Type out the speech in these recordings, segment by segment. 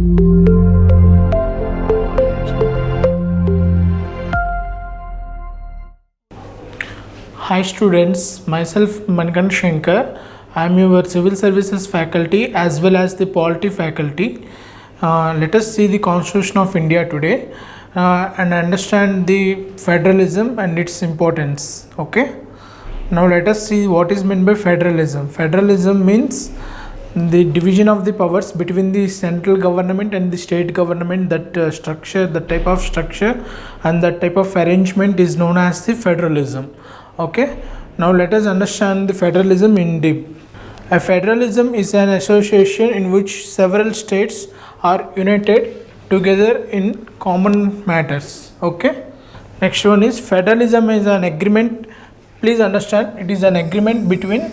Hi students, myself Manikant Shankar. I am your civil services faculty as well as the polity faculty. Let us see the Constitution of India today and understand the federalism and its importance. Okay. Now let us see what is meant by federalism. Federalism means the division of the powers between the central government and the state government. That structure, the type of structure and that type of arrangement is known as the federalism. Okay, now let us understand the federalism in deep. A federalism is an association in which several states are united together in common matters. Okay, next one is federalism is an agreement. Please understand, it is an agreement between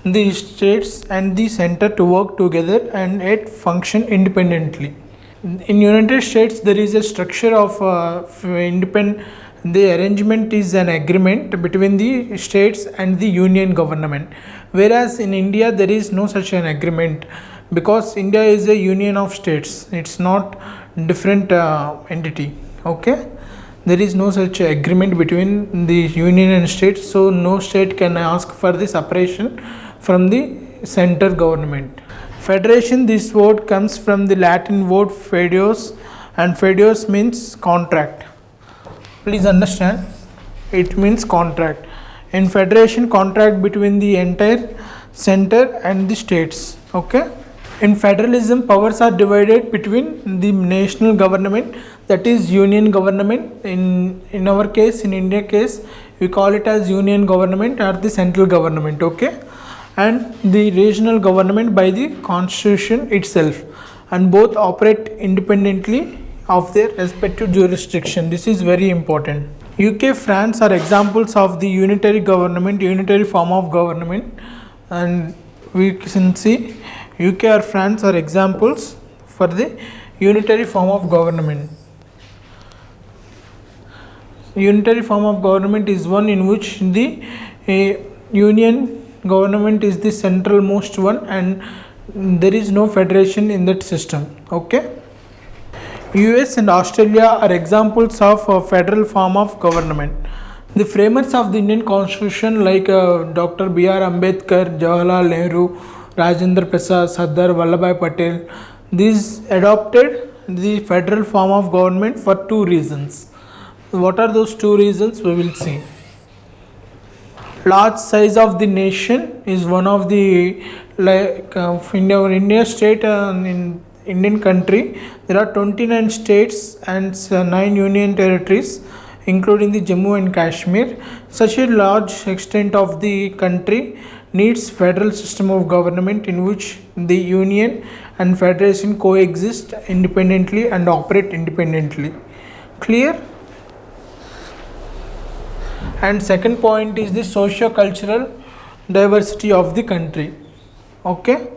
the states and the center to work together and yet function independently. In United States, there is a structure of independent. The arrangement is an agreement between the states and the union government, whereas in India there is no such an agreement because India is a union of states. It's not different entity. Okay, there is no such agreement between the union and states, so no state can ask for the separation from the center government. Federation, this word comes from the Latin word fedios, and fedios means contract. Please understand, it means contract. In federation, contract between the entire center and the states. Okay, in federalism, powers are divided between the national government, that is union government. In our case, in India case, we call it as union government or the central government. Okay, and the regional government by the constitution itself, and both operate independently of their respective jurisdiction. This is very important. UK, France are examples of the unitary government, unitary form of government, and we can see UK or France are examples for the unitary form of government. Unitary form of government is one in which the union government is the central most one and there is no federation in that system. Okay, US and Australia are examples of a federal form of government. The framers of the Indian Constitution like Dr. B.R. Ambedkar, Jawaharlal Nehru, Rajendra Prasad, Sardar Vallabhbhai Patel, these adopted the federal form of government for two reasons. What are those two reasons? We will see. Large size of the nation is one of the, like in our India state in Indian country, there are 29 states and 9 union territories, including the Jammu and Kashmir. Such a large extent of the country needs federal system of government in which the union and federation coexist independently and operate independently. Clear? And second point is the socio-cultural diversity of the country. Okay,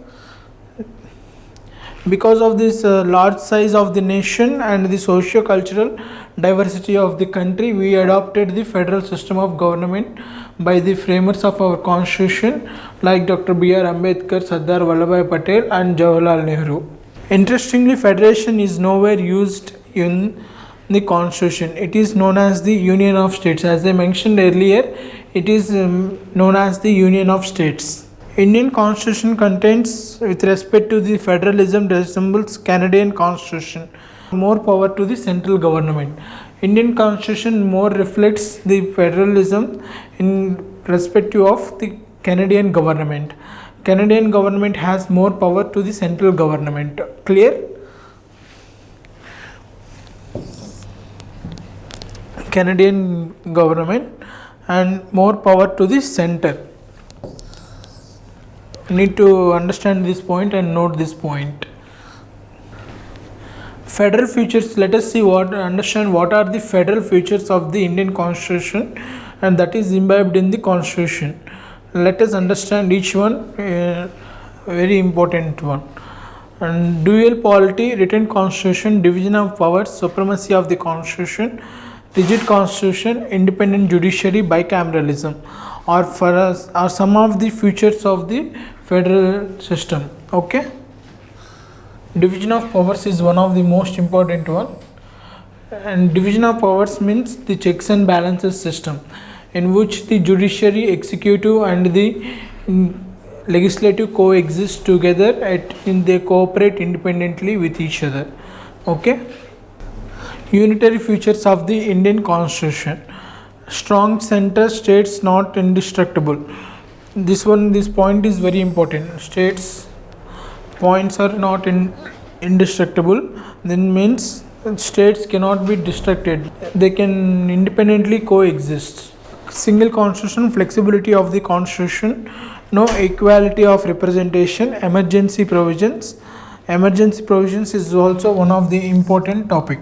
because of this large size of the nation and the socio-cultural diversity of the country, we adopted the federal system of government by the framers of our constitution like Dr. B.R. Ambedkar, Sardar Vallabhbhai Patel and Jawaharlal Nehru. Interestingly, federation is nowhere used in the constitution. It is known as the Union of States. As I mentioned earlier, it is known as the Union of States. Indian Constitution contains, with respect to the federalism, resembles Canadian Constitution. More power to the central government. Indian Constitution more reflects the federalism in perspective of the Canadian government. Canadian government has more power to the central government. Clear? Canadian government and more power to the center. Need to understand this point and note this point. Federal features. Let us see understand what are the federal features of the Indian Constitution, and that is imbibed in the Constitution. Let us understand each one. Very important one. And dual polity, written constitution, division of powers, supremacy of the constitution, rigid constitution, independent judiciary, bicameralism are for us are some of the features of the federal system. Okay, Division of powers is one of the most important one. And division of powers means the checks and balances system in which the judiciary, executive and the legislative coexist together in they cooperate independently with each other. Okay. Unitary features of the Indian Constitution. Strong center, states not indestructible. This point is very important. States points are not indestructible. Then means states cannot be distracted. They can independently coexist. Single constitution, flexibility of the constitution, no equality of representation, emergency provisions. Emergency provisions is also one of the important topic.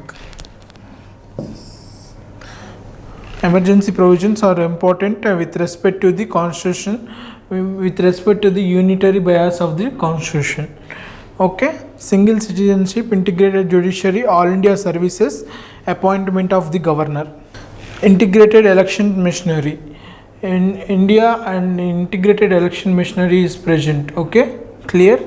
Emergency provisions are important with respect to the constitution, with respect to the unitary bias of the constitution. Okay. Single citizenship, integrated judiciary, all India services, appointment of the governor. Integrated election machinery in India, and integrated election machinery is present. Okay, clear.